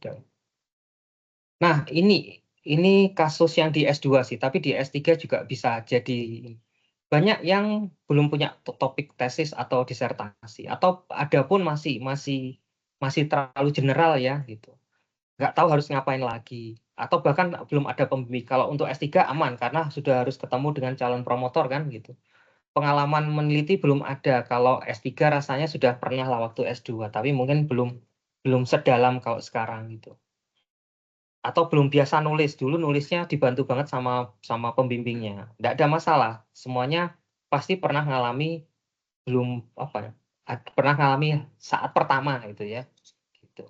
gitu. Nah, ini kasus yang di S2 sih, tapi di S3 juga bisa jadi. Banyak yang belum punya topik tesis atau disertasi, atau ada pun masih terlalu general ya gitu. Nggak tahu harus ngapain lagi, atau bahkan belum ada pembimbing. Kalau untuk S3 aman karena sudah harus ketemu dengan calon promotor kan gitu. Pengalaman meneliti belum ada. Kalau S3 rasanya sudah pernah lah waktu S2, tapi mungkin belum sedalam kalau sekarang gitu. Atau belum biasa nulis, dulu nulisnya dibantu banget sama pembimbingnya. Nggak ada masalah, semuanya pasti pernah ngalami, belum apa ya, pernah ngalami saat pertama gitu ya. Gitu.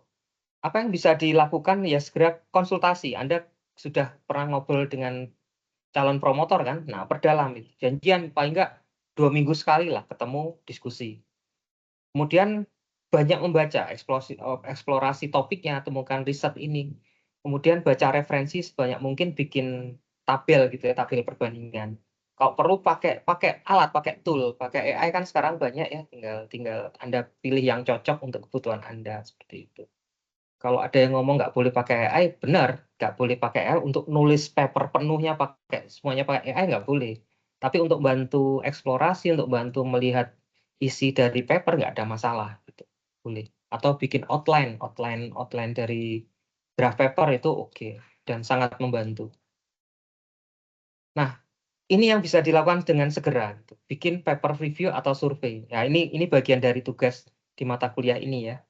Apa yang bisa dilakukan ya segera konsultasi. Anda sudah pernah ngobrol dengan calon promotor kan? Nah, perdalam itu. Janjian paling nggak 2 minggu sekali lah ketemu diskusi. Kemudian banyak membaca, eksplorasi topiknya, temukan riset ini. Kemudian baca referensi sebanyak mungkin, bikin tabel gitu ya, tabel perbandingan. Kalau perlu pakai alat, pakai tool, pakai AI kan sekarang banyak ya, tinggal Anda pilih yang cocok untuk kebutuhan Anda seperti itu. Kalau ada yang ngomong nggak boleh pakai AI, benar, nggak boleh pakai AI untuk nulis paper penuhnya semuanya pakai AI nggak boleh. Tapi untuk bantu eksplorasi, untuk bantu melihat isi dari paper nggak ada masalah, gitu. Boleh. Atau bikin outline dari draft paper itu oke, dan sangat membantu. Nah, ini yang bisa dilakukan dengan segera, gitu. Bikin paper review atau survei. Ya, ini bagian dari tugas di mata kuliah ini ya.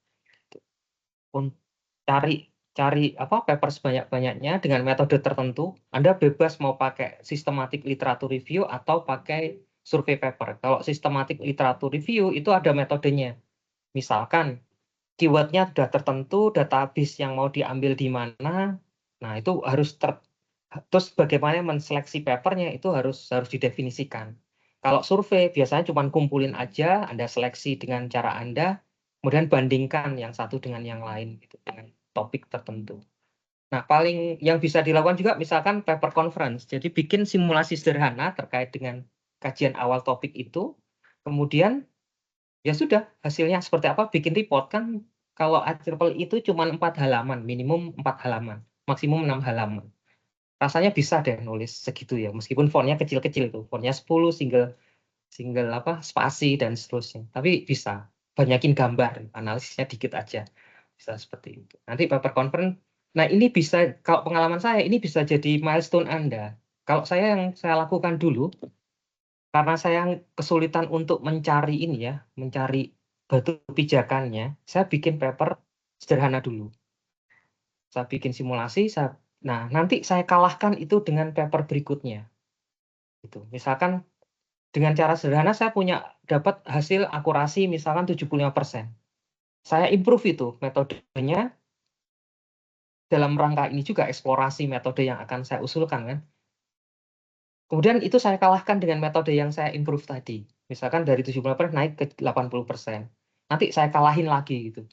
Untuk cari apa paper sebanyak-banyaknya dengan metode tertentu. Anda bebas mau pakai systematic literature review atau pakai survei paper. Kalau systematic literature review itu ada metodenya. Misalkan keywordnya sudah tertentu, database yang mau diambil di mana. Nah, itu harus terus bagaimana menseleksi papernya itu harus didefinisikan. Kalau survei biasanya cuma kumpulin aja, Anda seleksi dengan cara Anda, kemudian bandingkan yang satu dengan yang lain gitu, dengan topik tertentu. Nah, paling yang bisa dilakukan juga misalkan paper conference. Jadi bikin simulasi sederhana terkait dengan kajian awal topik itu. Kemudian ya sudah, hasilnya seperti apa, bikin report kan. Kalau IEEE itu cuma 4 halaman, minimum 4 halaman, maksimum 6 halaman. Rasanya bisa deh nulis segitu ya, meskipun fontnya kecil-kecil itu, fontnya 10, single apa spasi dan seterusnya. Tapi bisa banyakin gambar, analisisnya dikit aja. Bisa seperti itu. Nanti paper conference. Nah, ini bisa, kalau pengalaman saya ini bisa jadi milestone Anda. Kalau yang saya lakukan dulu, karena saya kesulitan untuk mencari ini ya, mencari batu pijakannya, saya bikin paper sederhana dulu. Saya bikin simulasi, nah nanti saya kalahkan itu dengan paper berikutnya. Gitu. Misalkan dengan cara sederhana saya dapat hasil akurasi misalkan 75%. Saya improve itu metodenya dalam rangka ini juga eksplorasi metode yang akan saya usulkan kan. Kemudian itu saya kalahkan dengan metode yang saya improve tadi. Misalkan dari 70% naik ke 80%. Nanti saya kalahin lagi gitu.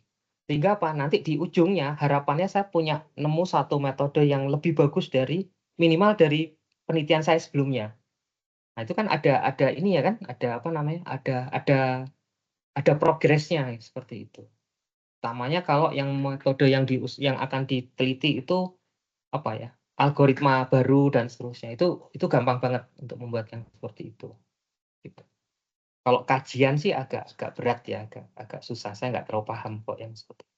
Sehingga apa? Nanti di ujungnya harapannya saya punya nemu satu metode yang lebih bagus dari minimal dari penelitian saya sebelumnya. Nah, itu kan ada ini ya kan, ada apa namanya? Ada progresnya seperti itu. Utamanya kalau yang metode yang akan diteliti itu apa ya? Algoritma baru dan seterusnya. Itu gampang banget untuk membuat yang seperti itu. Gitu. Kalau kajian sih agak berat ya, agak susah. Saya nggak terlalu paham kok yang seperti itu.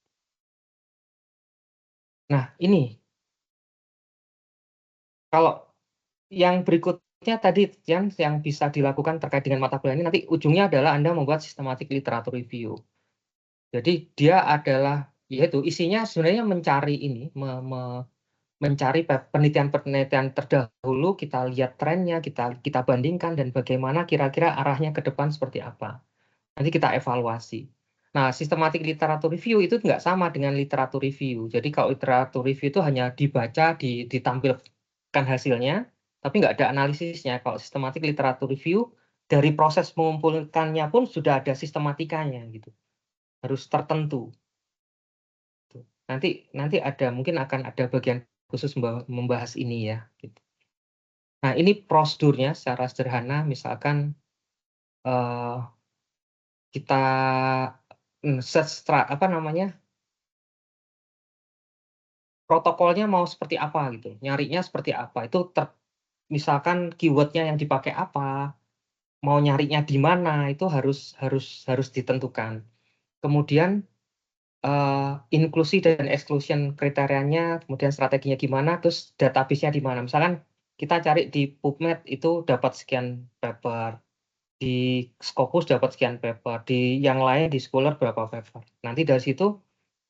Nah, ini kalau yang berikutnya tadi yang bisa dilakukan terkait dengan mata kuliah ini, nanti ujungnya adalah Anda membuat systematic literature review. Jadi dia adalah, yaitu isinya sebenarnya mencari ini, mencari penelitian-penelitian terdahulu, kita lihat trennya, kita bandingkan, dan bagaimana kira-kira arahnya ke depan seperti apa. Nanti kita evaluasi. Nah, systematic literature review itu nggak sama dengan literature review. Jadi kalau literature review itu hanya dibaca, ditampilkan hasilnya, tapi nggak ada analisisnya. Kalau systematic literature review, dari proses mengumpulkannya pun sudah ada sistematikanya gitu. Harus tertentu. Nanti mungkin akan ada bagian khusus membahas ini ya. Gitu. Nah, ini prosedurnya secara sederhana. Misalkan kita apa namanya, protokolnya mau seperti apa gitu, nyarinya seperti apa, itu misalkan keyword-nya yang dipakai apa, mau nyarinya di mana, itu harus ditentukan. Kemudian, inklusi dan exclusion kriterianya, kemudian strateginya gimana, terus database-nya di mana. Misalkan kita cari di PubMed itu dapat sekian paper, di Scopus dapat sekian paper, di yang lain di Scholar berapa paper. Nanti dari situ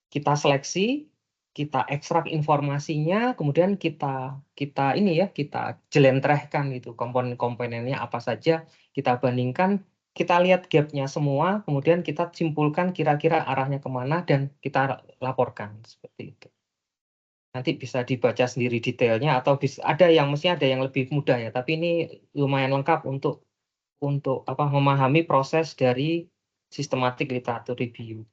kita seleksi, kita ekstrak informasinya, kemudian kita kita ini ya, kita jelentrehkan gitu, komponen-komponennya apa saja, kita bandingkan, kita lihat gap-nya semua, kemudian kita simpulkan kira-kira arahnya kemana dan kita laporkan, seperti itu. Nanti bisa dibaca sendiri detailnya atau ada yang mestinya ada yang lebih mudah ya, tapi ini lumayan lengkap untuk apa, memahami proses dari systematic literature review.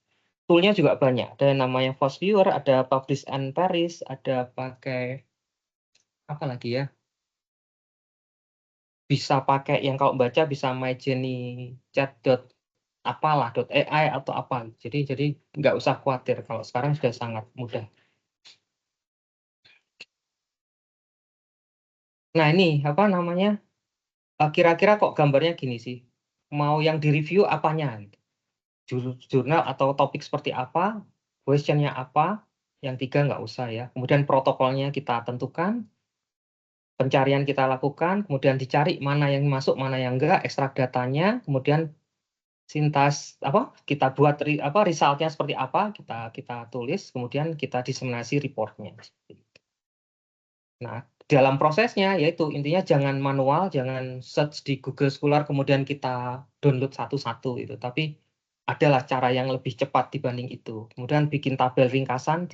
Tool-nya juga banyak, ada yang namanya FOSS-Viewer, ada Publish and Paris, ada pakai apa lagi ya, bisa pakai yang kalau baca bisa myJennyChat apalah .ai atau apa. Jadi nggak usah khawatir kalau sekarang sudah sangat mudah. Nah ini apa namanya, kira-kira kok gambarnya gini sih, mau yang direview apanya gitu. Jurnal atau topik seperti apa, question-nya apa, yang 3 nggak usah ya. Kemudian protokolnya kita tentukan, pencarian kita lakukan, kemudian dicari mana yang masuk, mana yang enggak, ekstrak datanya, kemudian sintas apa, kita buat result-nya seperti apa, kita tulis, kemudian kita diseminasi report-nya. Nah, dalam prosesnya yaitu intinya jangan manual, jangan search di Google Scholar kemudian kita download satu-satu itu, tapi adalah cara yang lebih cepat dibanding itu. Kemudian bikin tabel ringkasan,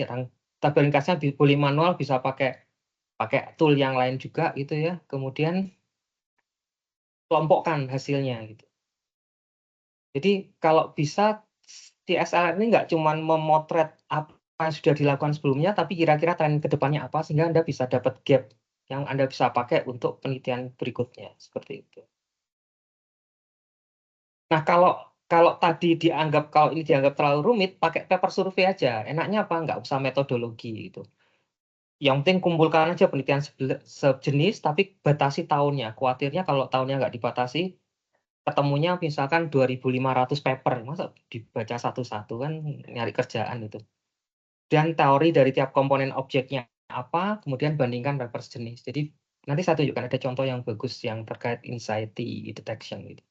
tabel ringkasnya boleh manual, bisa pakai tool yang lain juga gitu ya. Kemudian kelompokkan hasilnya gitu. Jadi kalau bisa CSR ini nggak cuma memotret apa yang sudah dilakukan sebelumnya, tapi kira-kira tren ke depannya apa, sehingga Anda bisa dapat gap yang Anda bisa pakai untuk penelitian berikutnya, seperti itu. Nah, kalau ini dianggap terlalu rumit, pakai paper survei aja. Enaknya apa? Nggak usah metodologi gitu. Yang penting kumpulkan aja penelitian sejenis, tapi batasi tahunnya. Khawatirnya kalau tahunnya nggak dibatasi, ketemunya misalkan 2.500 paper, masa dibaca satu-satu kan nyari kerjaan itu. Dan teori dari tiap komponen objeknya apa, kemudian bandingkan paper sejenis. Jadi nanti saya tunjukkan ada contoh yang bagus yang terkait anxiety detection gitu.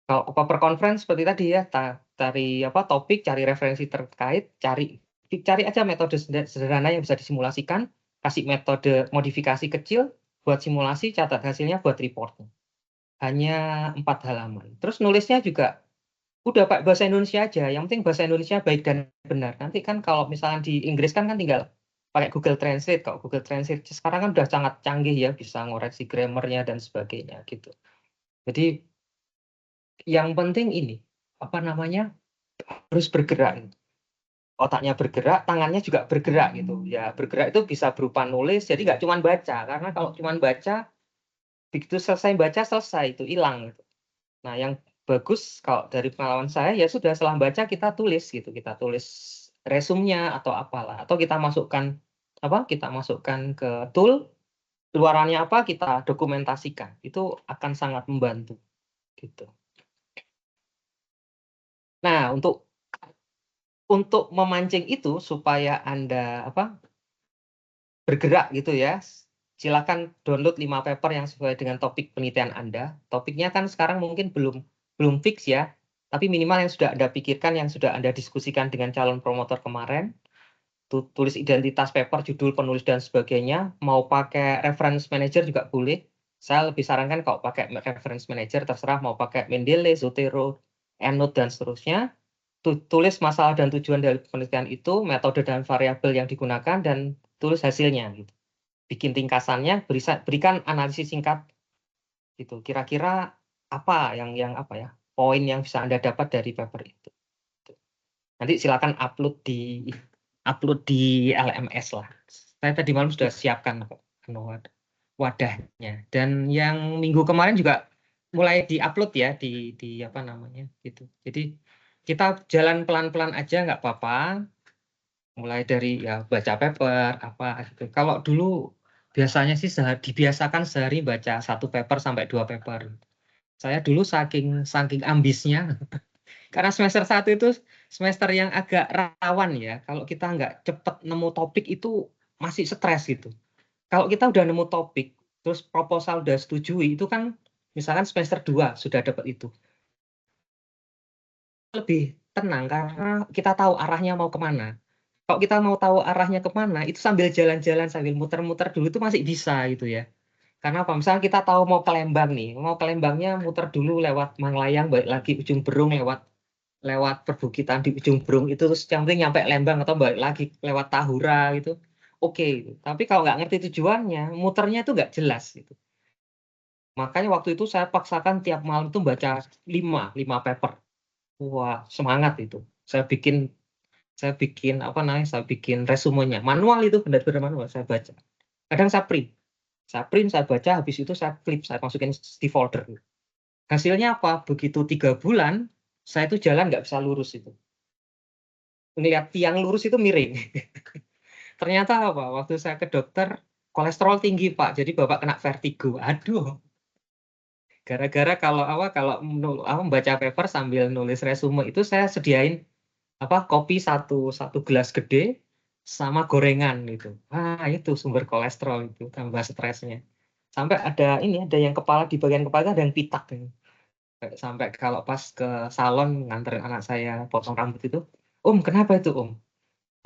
Kalau paper conference seperti tadi ya, cari apa topik, cari referensi terkait, cari aja metode sederhana yang bisa disimulasikan, kasih metode modifikasi kecil buat simulasi, catat hasilnya buat report. Hanya 4 halaman. Terus nulisnya juga udah Pak bahasa Indonesia aja, yang penting bahasa Indonesia baik dan benar. Nanti kan kalau misalnya di Inggris kan tinggal pakai Google Translate. Kalau Google Translate sekarang kan udah sangat canggih ya, bisa ngoreksi grammar-nya dan sebagainya gitu. Jadi yang penting ini, apa namanya, harus bergerak. Otaknya bergerak, tangannya juga bergerak gitu. Ya bergerak itu bisa berupa nulis, jadi nggak cuma baca. Karena kalau cuma baca, begitu selesai baca, selesai, itu hilang gitu. Nah, yang bagus kalau dari pengalaman saya, ya sudah setelah baca kita tulis gitu, kita tulis resumenya atau apalah, atau kita masukkan ke tool, keluarannya apa, kita dokumentasikan. Itu akan sangat membantu gitu. Nah, untuk memancing itu supaya Anda bergerak gitu ya, silakan download 5 paper yang sesuai dengan topik penelitian Anda. Topiknya kan sekarang mungkin belum fix ya, tapi minimal yang sudah Anda pikirkan, yang sudah Anda diskusikan dengan calon promotor kemarin, tulis identitas paper, judul penulis dan sebagainya, mau pakai reference manager juga boleh. Saya lebih sarankan kalau pakai reference manager, terserah mau pakai Mendeley, Zotero, EndNote, dan seterusnya. Tulis masalah dan tujuan dari penelitian itu, metode dan variabel yang digunakan, dan tulis hasilnya gitu. Bikin ringkasannya, berikan analisis singkat gitu. Kira-kira apa poin yang bisa Anda dapat dari paper itu. Nanti silakan upload di LMS lah. Saya tadi malam sudah siapkan kok wadahnya. Dan yang minggu kemarin juga mulai di-upload ya di apa namanya gitu. Jadi kita jalan pelan-pelan aja nggak apa-apa. Mulai dari ya baca paper apa gitu. Kalau dulu biasanya sih dibiasakan sehari baca 1 paper sampai 2 paper. Saya dulu saking saking ambisnya karena semester 1 itu semester yang agak rawan ya, kalau kita nggak cepet nemu topik itu masih stres gitu. Kalau kita udah nemu topik, terus proposal udah setujui, itu kan misalkan semester 2 sudah dapat itu. Lebih tenang karena kita tahu arahnya mau kemana. Kalau kita mau tahu arahnya kemana, itu sambil jalan-jalan, sambil muter-muter dulu itu masih bisa gitu ya. Karena apa, misalnya kita tahu mau ke Lembang nih, mau ke Lembangnya muter dulu lewat Manglayang, balik lagi Ujung Berung, lewat lewat perbukitan di Ujung Berung itu, terus yang penting nyampe Lembang atau balik lagi lewat Tahura gitu, oke gitu. Tapi kalau nggak ngerti tujuannya, muternya itu nggak jelas gitu. Makanya waktu itu saya paksakan tiap malam itu baca 5 paper. Wah, semangat itu. Saya bikin apa namanya, saya bikin resumenya, manual itu, benar-benar manual saya baca. Kadang saya print, saya baca, habis itu saya flip, saya masukin di folder. Hasilnya apa? Begitu 3 bulan, saya itu jalan nggak bisa lurus itu. Ngelihat tiang lurus itu miring. Ternyata apa, waktu saya ke dokter, kolesterol tinggi Pak, jadi Bapak kena vertigo. Aduh, gara-gara kalau membaca paper sambil nulis resume itu saya sediain kopi satu gelas gede, sama gorengan gitu. Wah, itu sumber kolesterol itu, tambah stresnya. Sampai ada yang kepala, di bagian kepala ada yang pitak gitu. Sampai kalau pas ke salon nganterin anak saya potong rambut itu, "Om, kenapa itu, Om?"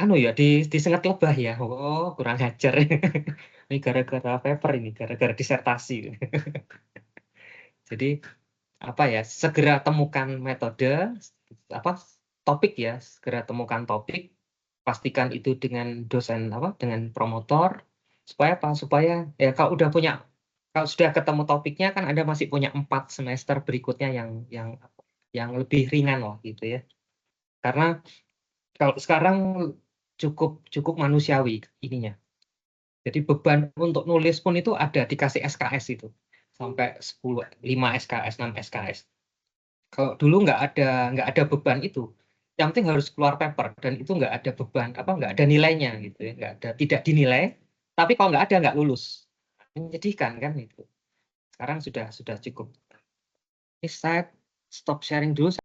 "Anu ya, disengat lebah ya." "Oh, kurang ajar." Ini gara-gara paper ini, gara-gara disertasi. Jadi, apa ya, segera temukan metode, apa, topik ya, segera temukan topik, pastikan itu dengan dosen dengan promotor, supaya apa, supaya ya kalau sudah ketemu topiknya kan Anda masih punya 4 semester berikutnya yang lebih ringan lah gitu ya. Karena kalau sekarang cukup cukup manusiawi ininya. Jadi beban untuk nulis pun itu ada, dikasih SKS itu, sampai 5 SKS, 6 SKS. Kalau dulu nggak ada beban itu, yang penting harus keluar paper dan itu nggak ada beban, nggak ada nilainya gitu ya, tidak dinilai, tapi kalau nggak ada nggak lulus. Menyedihkan kan itu. Sekarang sudah cukup. Ini saya stop sharing dulu.